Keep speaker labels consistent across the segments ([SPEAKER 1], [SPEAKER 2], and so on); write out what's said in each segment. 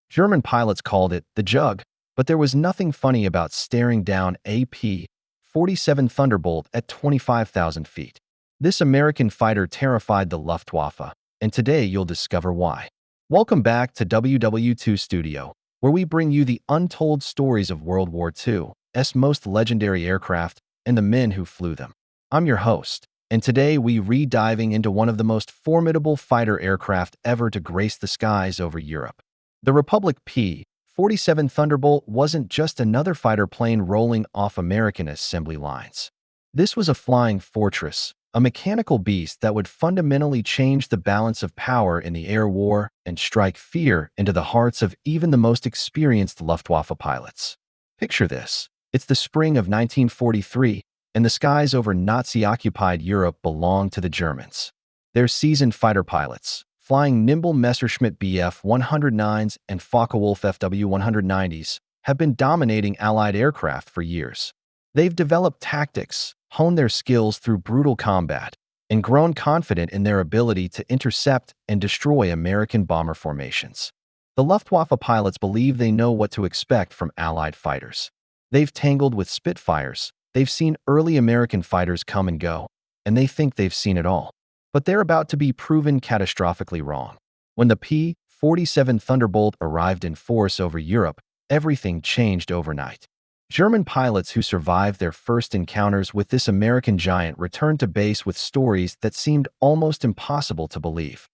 [SPEAKER 1] German pilots called it the Jug, but there was nothing funny about staring down a P-47 Thunderbolt at 25,000 feet. This American fighter terrified the Luftwaffe, and today you'll discover why. Welcome back to WW2 Studio, where we bring you the untold stories of World War II's most legendary aircraft and the men who flew them. I'm your host, and today we re-diving into one of the most formidable fighter aircraft ever to grace the skies over Europe. The Republic P-47 Thunderbolt wasn't just another fighter plane rolling off American assembly lines. This was a flying fortress, a mechanical beast that would fundamentally change the balance of power in the air war and strike fear into the hearts of even the most experienced Luftwaffe pilots. Picture this. It's the spring of 1943, and the skies over Nazi-occupied Europe belong to the Germans. They're seasoned fighter pilots, flying nimble Messerschmitt Bf-109s and Focke-Wulf Fw-190s, have been dominating Allied aircraft for years. They've developed tactics, honed their skills through brutal combat, and grown confident in their ability to intercept and destroy American bomber formations. The Luftwaffe pilots believe they know what to expect from Allied fighters. They've tangled with Spitfires, they've seen early American fighters come and go, and they think they've seen it all. But they're about to be proven catastrophically wrong. When the P-47 Thunderbolt arrived in force over Europe, everything changed overnight. German pilots who survived their first encounters with this American giant returned to base with stories that seemed almost impossible to believe.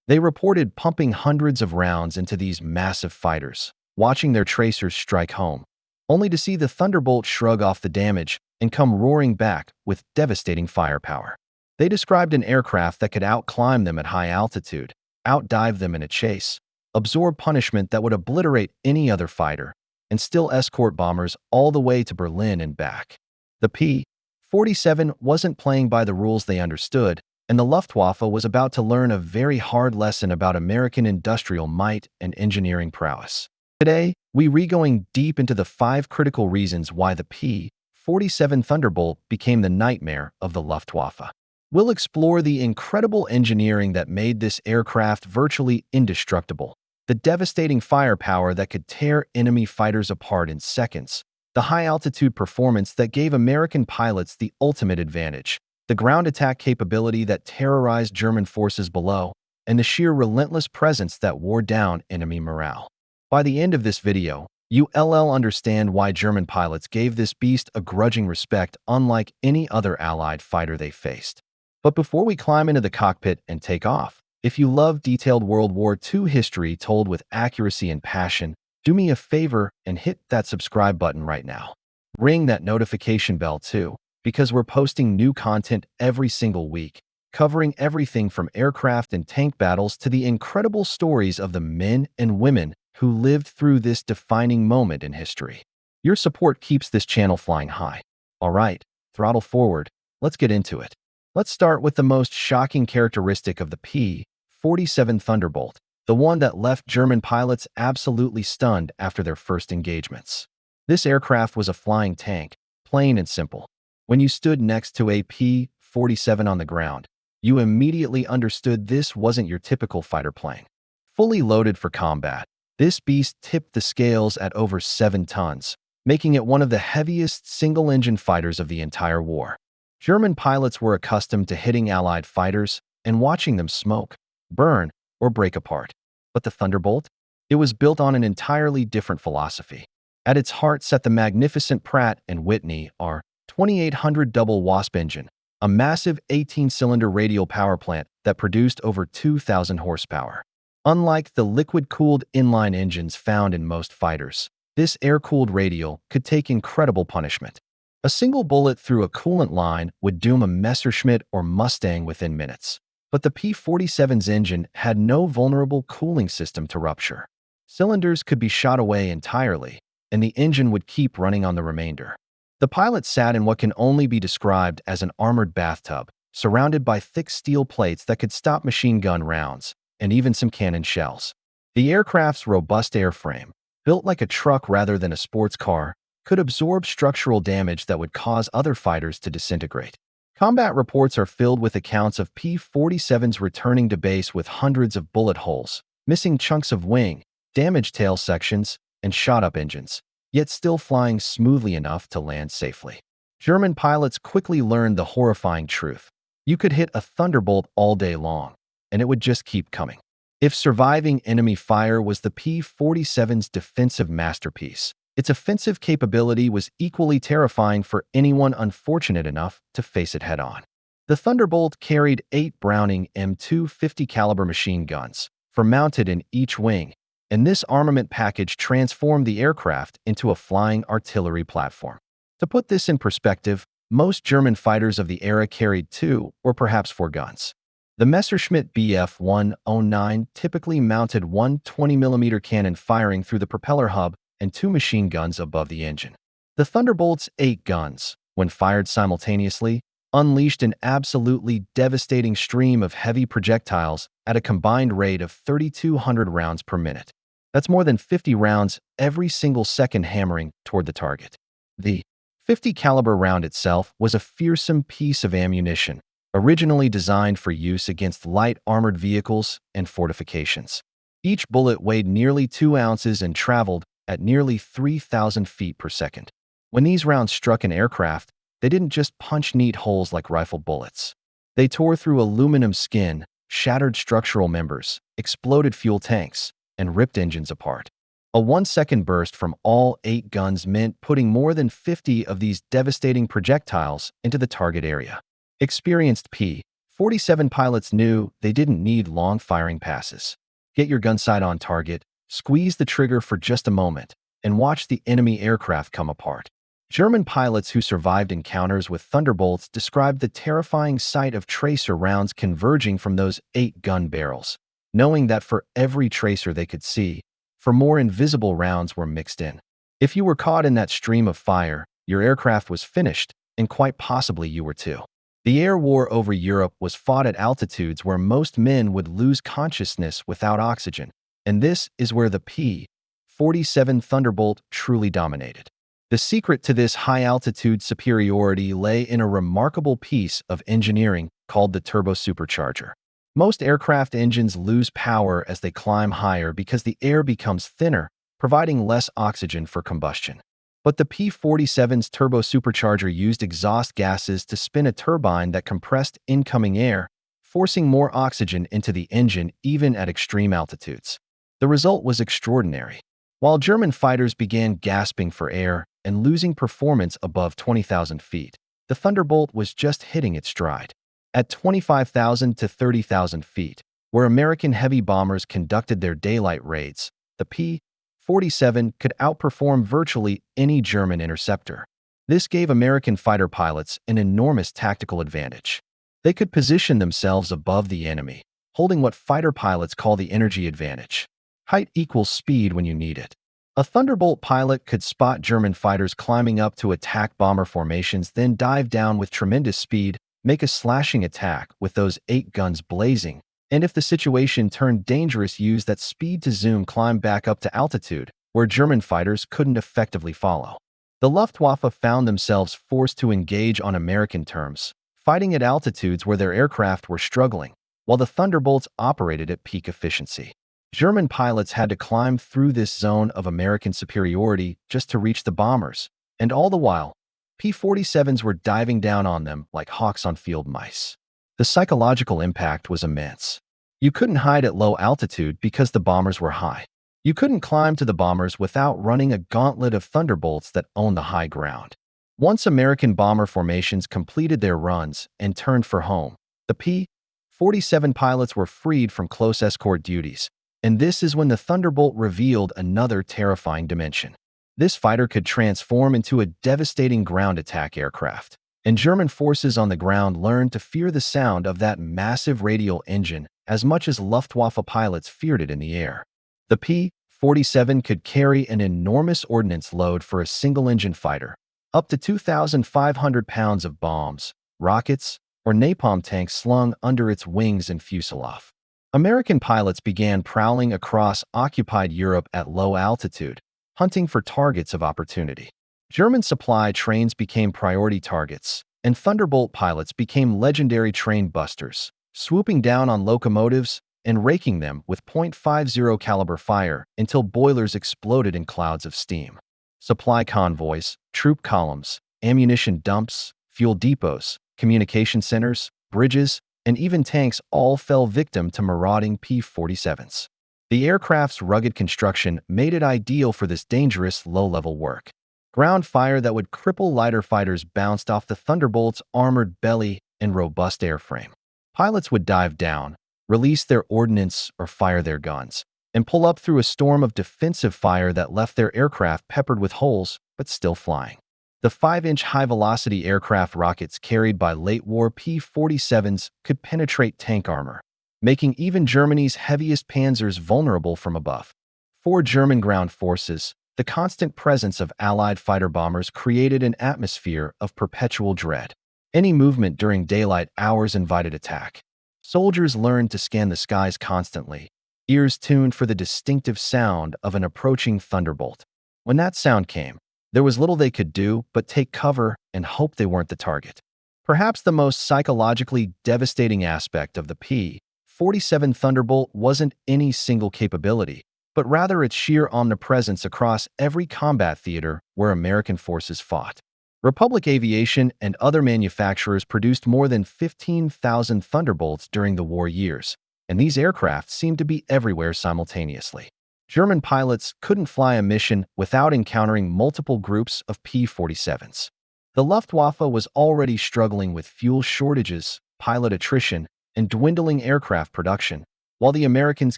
[SPEAKER 1] They reported pumping hundreds of rounds into these massive fighters, watching their tracers strike home, only to see the Thunderbolt shrug off the damage and come roaring back with devastating firepower. They described an aircraft that could outclimb them at high altitude, outdive them in a chase, absorb punishment that would obliterate any other fighter, and still escort bombers all the way to Berlin and back. The P-47 wasn't playing by the rules they understood, and the Luftwaffe was about to learn a very hard lesson about American industrial might and engineering prowess. Today, we're going deep into the 5 critical reasons why the P-47 Thunderbolt became the nightmare of the Luftwaffe. We'll explore the incredible engineering that made this aircraft virtually indestructible, the devastating firepower that could tear enemy fighters apart in seconds, the high-altitude performance that gave American pilots the ultimate advantage, the ground attack capability that terrorized German forces below, and the sheer relentless presence that wore down enemy morale. By the end of this video, you'll understand why German pilots gave this beast a grudging respect unlike any other Allied fighter they faced. But before we climb into the cockpit and take off, if you love detailed World War II history told with accuracy and passion, do me a favor and hit that subscribe button right now. Ring that notification bell too, because we're posting new content every single week, covering everything from aircraft and tank battles to the incredible stories of the men and women who lived through this defining moment in history. Your support keeps this channel flying high. All right, throttle forward, let's get into it. Let's start with the most shocking characteristic of the P-47 Thunderbolt, the one that left German pilots absolutely stunned after their first engagements. This aircraft was a flying tank, plain and simple. When you stood next to a P-47 on the ground, you immediately understood this wasn't your typical fighter plane. Fully loaded for combat, this beast tipped the scales at over 7 tons, making it one of the heaviest single-engine fighters of the entire war. German pilots were accustomed to hitting Allied fighters and watching them smoke, burn, or break apart. But the Thunderbolt? It was built on an entirely different philosophy. At its heart sat the magnificent Pratt Whitney R-2800 double wasp engine, a massive 18-cylinder radial power plant that produced over 2,000 horsepower. Unlike the liquid-cooled inline engines found in most fighters, this air-cooled radial could take incredible punishment. A single bullet through a coolant line would doom a Messerschmitt or Mustang within minutes. But the P-47's engine had no vulnerable cooling system to rupture. Cylinders could be shot away entirely, and the engine would keep running on the remainder. The pilot sat in what can only be described as an armored bathtub, surrounded by thick steel plates that could stop machine gun rounds, and even some cannon shells. The aircraft's robust airframe, built like a truck rather than a sports car, could absorb structural damage that would cause other fighters to disintegrate. Combat reports are filled with accounts of P-47s returning to base with hundreds of bullet holes, missing chunks of wing, damaged tail sections, and shot-up engines, yet still flying smoothly enough to land safely. German pilots quickly learned the horrifying truth. You could hit a Thunderbolt all day long, and it would just keep coming. If surviving enemy fire was the P-47's defensive masterpiece, its offensive capability was equally terrifying for anyone unfortunate enough to face it head-on. The Thunderbolt carried 8 Browning M250 caliber machine guns, mounted in each wing, and this armament package transformed the aircraft into a flying artillery platform. To put this in perspective, most German fighters of the era carried 2 or perhaps 4 guns. The Messerschmitt Bf 109 typically mounted one 20mm cannon firing through the propeller hub and 2 machine guns above the engine. The Thunderbolt's 8 guns, when fired simultaneously, unleashed an absolutely devastating stream of heavy projectiles at a combined rate of 3,200 rounds per minute. That's more than 50 rounds every single second hammering toward the target. The 50 caliber round itself was a fearsome piece of ammunition, originally designed for use against light armored vehicles and fortifications. Each bullet weighed nearly 2 ounces and traveled at nearly 3,000 feet per second. When these rounds struck an aircraft, they didn't just punch neat holes like rifle bullets. They tore through aluminum skin, shattered structural members, exploded fuel tanks, and ripped engines apart. A 1-second burst from all 8 guns meant putting more than 50 of these devastating projectiles into the target area. Experienced P-47 pilots knew they didn't need long firing passes. Get your gun sight on target, squeeze the trigger for just a moment, and watch the enemy aircraft come apart. German pilots who survived encounters with Thunderbolts described the terrifying sight of tracer rounds converging from those 8 gun barrels, knowing that for every tracer they could see, more invisible rounds were mixed in. If you were caught in that stream of fire, your aircraft was finished, and quite possibly you were too. The air war over Europe was fought at altitudes where most men would lose consciousness without oxygen, and this is where the P-47 Thunderbolt truly dominated. The secret to this high-altitude superiority lay in a remarkable piece of engineering called the turbo-supercharger. Most aircraft engines lose power as they climb higher because the air becomes thinner, providing less oxygen for combustion. But the P-47's turbo-supercharger used exhaust gases to spin a turbine that compressed incoming air, forcing more oxygen into the engine even at extreme altitudes. The result was extraordinary. While German fighters began gasping for air and losing performance above 20,000 feet, the Thunderbolt was just hitting its stride. At 25,000 to 30,000 feet, where American heavy bombers conducted their daylight raids, the P-47 could outperform virtually any German interceptor. This gave American fighter pilots an enormous tactical advantage. They could position themselves above the enemy, holding what fighter pilots call the energy advantage. Height equals speed when you need it. A Thunderbolt pilot could spot German fighters climbing up to attack bomber formations, then dive down with tremendous speed, make a slashing attack with those 8 guns blazing, and if the situation turned dangerous, use that speed to zoom climb back up to altitude, where German fighters couldn't effectively follow. The Luftwaffe found themselves forced to engage on American terms, fighting at altitudes where their aircraft were struggling, while the Thunderbolts operated at peak efficiency. German pilots had to climb through this zone of American superiority just to reach the bombers, and all the while, P-47s were diving down on them like hawks on field mice. The psychological impact was immense. You couldn't hide at low altitude because the bombers were high. You couldn't climb to the bombers without running a gauntlet of Thunderbolts that owned the high ground. Once American bomber formations completed their runs and turned for home, the P-47 pilots were freed from close escort duties, and this is when the Thunderbolt revealed another terrifying dimension. This fighter could transform into a devastating ground attack aircraft, and German forces on the ground learned to fear the sound of that massive radial engine as much as Luftwaffe pilots feared it in the air. The P-47 could carry an enormous ordnance load for a single-engine fighter, up to 2,500 pounds of bombs, rockets, or napalm tanks slung under its wings and fuselage. American pilots began prowling across occupied Europe at low altitude, hunting for targets of opportunity. German supply trains became priority targets, and Thunderbolt pilots became legendary train busters, swooping down on locomotives, and raking them with .50 caliber fire until boilers exploded in clouds of steam. Supply convoys, troop columns, ammunition dumps, fuel depots, communication centers, bridges, and even tanks all fell victim to marauding P-47s. The aircraft's rugged construction made it ideal for this dangerous low-level work. Ground fire that would cripple lighter fighters bounced off the Thunderbolt's armored belly and robust airframe. Pilots would dive down, release their ordnance or fire their guns, and pull up through a storm of defensive fire that left their aircraft peppered with holes but still flying. The 5-inch high-velocity aircraft rockets carried by late-war P-47s could penetrate tank armor, making even Germany's heaviest panzers vulnerable from above. For German ground forces, the constant presence of Allied fighter bombers created an atmosphere of perpetual dread. Any movement during daylight hours invited attack. Soldiers learned to scan the skies constantly, ears tuned for the distinctive sound of an approaching thunderbolt. When that sound came, there was little they could do but take cover and hope they weren't the target. Perhaps the most psychologically devastating aspect of the P-47 Thunderbolt wasn't any single capability, but rather its sheer omnipresence across every combat theater where American forces fought. Republic Aviation and other manufacturers produced more than 15,000 Thunderbolts during the war years, and these aircraft seemed to be everywhere simultaneously. German pilots couldn't fly a mission without encountering multiple groups of P-47s. The Luftwaffe was already struggling with fuel shortages, pilot attrition, and dwindling aircraft production, while the Americans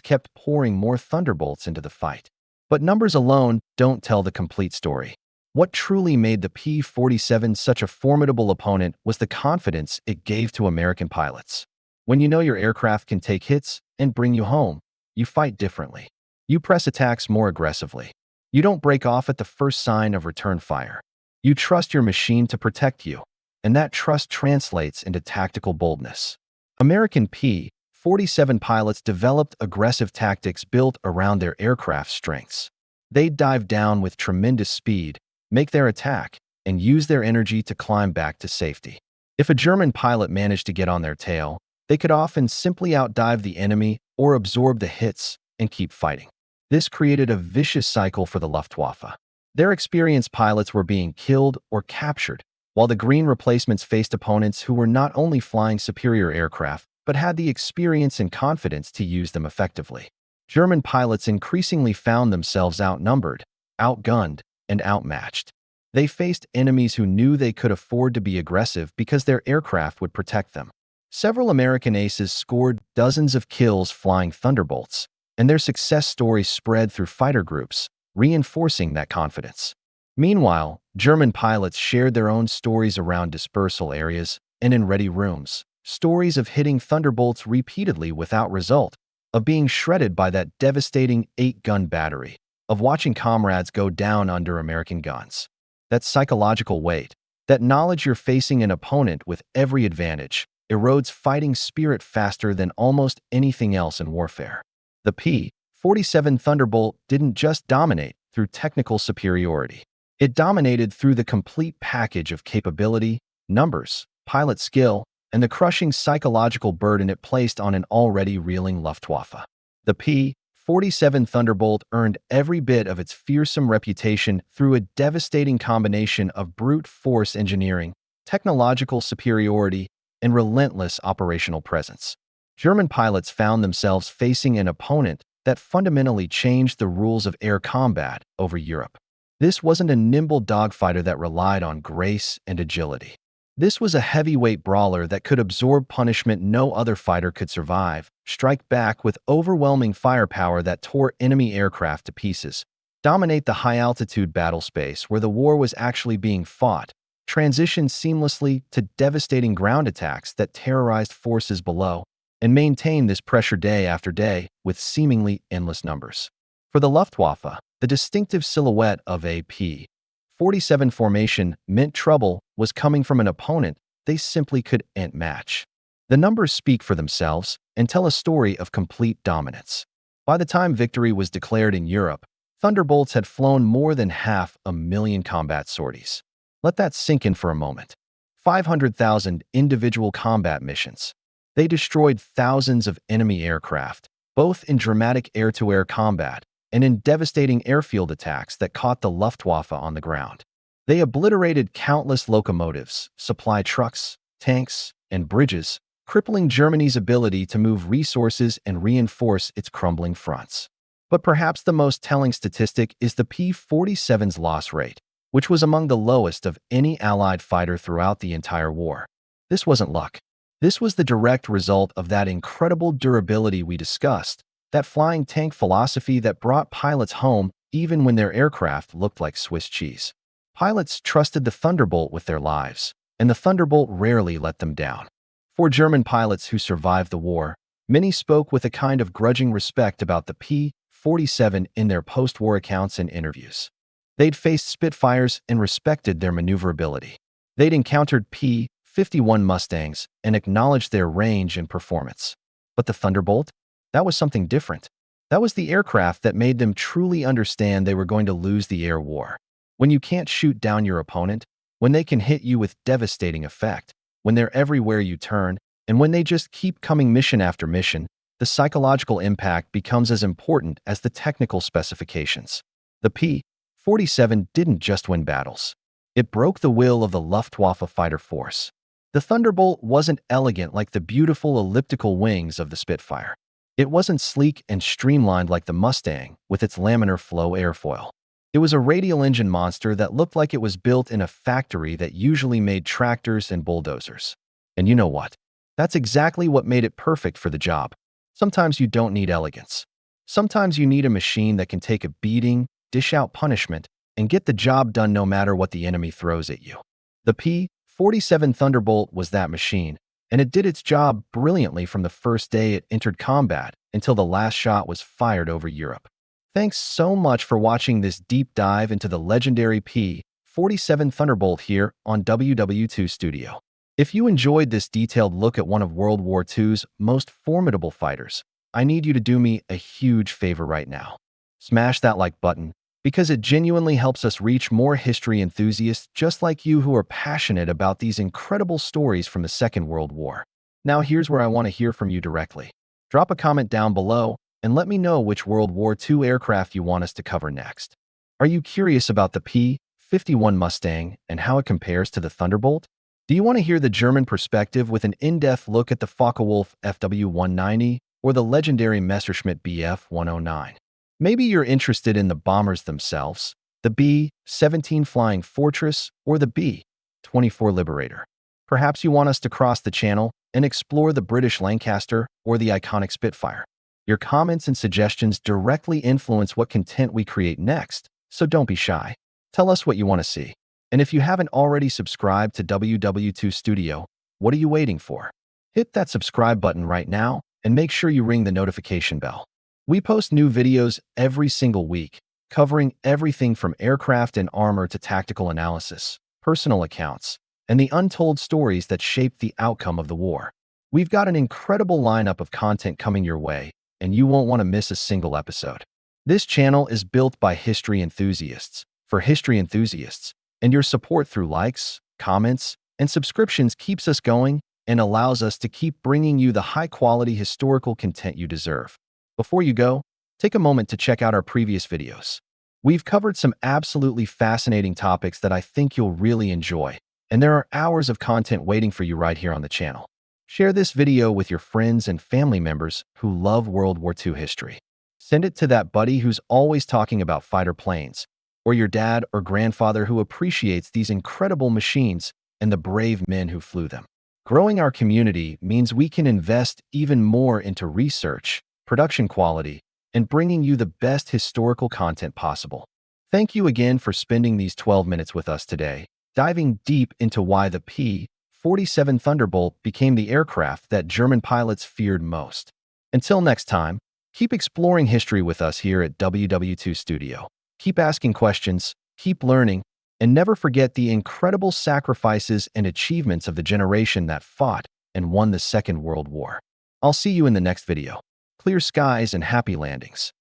[SPEAKER 1] kept pouring more Thunderbolts into the fight. But numbers alone don't tell the complete story. What truly made the P-47 such a formidable opponent was the confidence it gave to American pilots. When you know your aircraft can take hits and bring you home, you fight differently. You press attacks more aggressively. You don't break off at the first sign of return fire. You trust your machine to protect you, and that trust translates into tactical boldness. American P-47 pilots developed aggressive tactics built around their aircraft's strengths. They'd dive down with tremendous speed, make their attack, and use their energy to climb back to safety. If a German pilot managed to get on their tail, they could often simply outdive the enemy or absorb the hits and keep fighting. This created a vicious cycle for the Luftwaffe. Their experienced pilots were being killed or captured, while the green replacements faced opponents who were not only flying superior aircraft, but had the experience and confidence to use them effectively. German pilots increasingly found themselves outnumbered, outgunned, and outmatched. They faced enemies who knew they could afford to be aggressive because their aircraft would protect them. Several American aces scored dozens of kills flying Thunderbolts, and their success stories spread through fighter groups, reinforcing that confidence. Meanwhile, German pilots shared their own stories around dispersal areas and in ready rooms, stories of hitting Thunderbolts repeatedly without result, of being shredded by that devastating 8-gun battery, of watching comrades go down under American guns. That psychological weight, that knowledge you're facing an opponent with every advantage, erodes fighting spirit faster than almost anything else in warfare. The P-47 Thunderbolt didn't just dominate through technical superiority. It dominated through the complete package of capability, numbers, pilot skill, and the crushing psychological burden it placed on an already reeling Luftwaffe. The P-47 Thunderbolt earned every bit of its fearsome reputation through a devastating combination of brute force engineering, technological superiority, and relentless operational presence. German pilots found themselves facing an opponent that fundamentally changed the rules of air combat over Europe. This wasn't a nimble dogfighter that relied on grace and agility. This was a heavyweight brawler that could absorb punishment no other fighter could survive, strike back with overwhelming firepower that tore enemy aircraft to pieces, dominate the high-altitude battle space where the war was actually being fought, transition seamlessly to devastating ground attacks that terrorized forces below, and maintain this pressure day after day with seemingly endless numbers. For the Luftwaffe, the distinctive silhouette of a P-47 formation meant trouble was coming from an opponent they simply couldn't match. The numbers speak for themselves and tell a story of complete dominance. By the time victory was declared in Europe, Thunderbolts had flown more than 500,000 combat sorties. Let that sink in for a moment. 500,000 individual combat missions. They destroyed thousands of enemy aircraft, both in dramatic air-to-air combat and in devastating airfield attacks that caught the Luftwaffe on the ground. They obliterated countless locomotives, supply trucks, tanks, and bridges, crippling Germany's ability to move resources and reinforce its crumbling fronts. But perhaps the most telling statistic is the P-47's loss rate, which was among the lowest of any Allied fighter throughout the entire war. This wasn't luck. This was the direct result of that incredible durability we discussed, that flying tank philosophy that brought pilots home even when their aircraft looked like Swiss cheese. Pilots trusted the Thunderbolt with their lives, and the Thunderbolt rarely let them down. For German pilots who survived the war, many spoke with a kind of grudging respect about the P-47 in their post-war accounts and interviews. They'd faced Spitfires and respected their maneuverability. They'd encountered P-51 Mustangs and acknowledged their range and performance. But the Thunderbolt? That was something different. That was the aircraft that made them truly understand they were going to lose the air war. When you can't shoot down your opponent, when they can hit you with devastating effect, when they're everywhere you turn, and when they just keep coming mission after mission, the psychological impact becomes as important as the technical specifications. The P-47 didn't just win battles. It broke the will of the Luftwaffe fighter force. The Thunderbolt wasn't elegant like the beautiful elliptical wings of the Spitfire. It wasn't sleek and streamlined like the Mustang with its laminar flow airfoil. It was a radial engine monster that looked like it was built in a factory that usually made tractors and bulldozers. And you know what? That's exactly what made it perfect for the job. Sometimes you don't need elegance. Sometimes you need a machine that can take a beating, dish out punishment, and get the job done no matter what the enemy throws at you. The P-47 Thunderbolt was that machine, and it did its job brilliantly from the first day it entered combat until the last shot was fired over Europe. Thanks so much for watching this deep dive into the legendary P-47 Thunderbolt here on WW2 Studio. If you enjoyed this detailed look at one of World War II's most formidable fighters, I need you to do me a huge favor right now. Smash that like button, because it genuinely helps us reach more history enthusiasts just like you who are passionate about these incredible stories from the Second World War. Now here's where I want to hear from you directly. Drop a comment down below and let me know which World War II aircraft you want us to cover next. Are you curious about the P-51 Mustang and how it compares to the Thunderbolt? Do you want to hear the German perspective with an in-depth look at the Focke-Wulf FW-190 or the legendary Messerschmitt Bf-109? Maybe you're interested in the bombers themselves, the B-17 Flying Fortress or the B-24 Liberator. Perhaps you want us to cross the channel and explore the British Lancaster or the iconic Spitfire. Your comments and suggestions directly influence what content we create next, so don't be shy. Tell us what you want to see. And if you haven't already subscribed to WW2 Studio, what are you waiting for? Hit that subscribe button right now and make sure you ring the notification bell. We post new videos every single week, covering everything from aircraft and armor to tactical analysis, personal accounts, and the untold stories that shaped the outcome of the war. We've got an incredible lineup of content coming your way, and you won't want to miss a single episode. This channel is built by history enthusiasts, for history enthusiasts, and your support through likes, comments, and subscriptions keeps us going and allows us to keep bringing you the high-quality historical content you deserve. Before you go, take a moment to check out our previous videos. We've covered some absolutely fascinating topics that I think you'll really enjoy, and there are hours of content waiting for you right here on the channel. Share this video with your friends and family members who love World War II history. Send it to that buddy who's always talking about fighter planes, or your dad or grandfather who appreciates these incredible machines and the brave men who flew them. Growing our community means we can invest even more into research, production quality, and bringing you the best historical content possible. Thank you again for spending these 12 minutes with us today, diving deep into why the P-47 Thunderbolt became the aircraft that German pilots feared most. Until next time, keep exploring history with us here at WW2 Studio. Keep asking questions, keep learning, and never forget the incredible sacrifices and achievements of the generation that fought and won the Second World War. I'll see you in the next video. Clear skies and happy landings.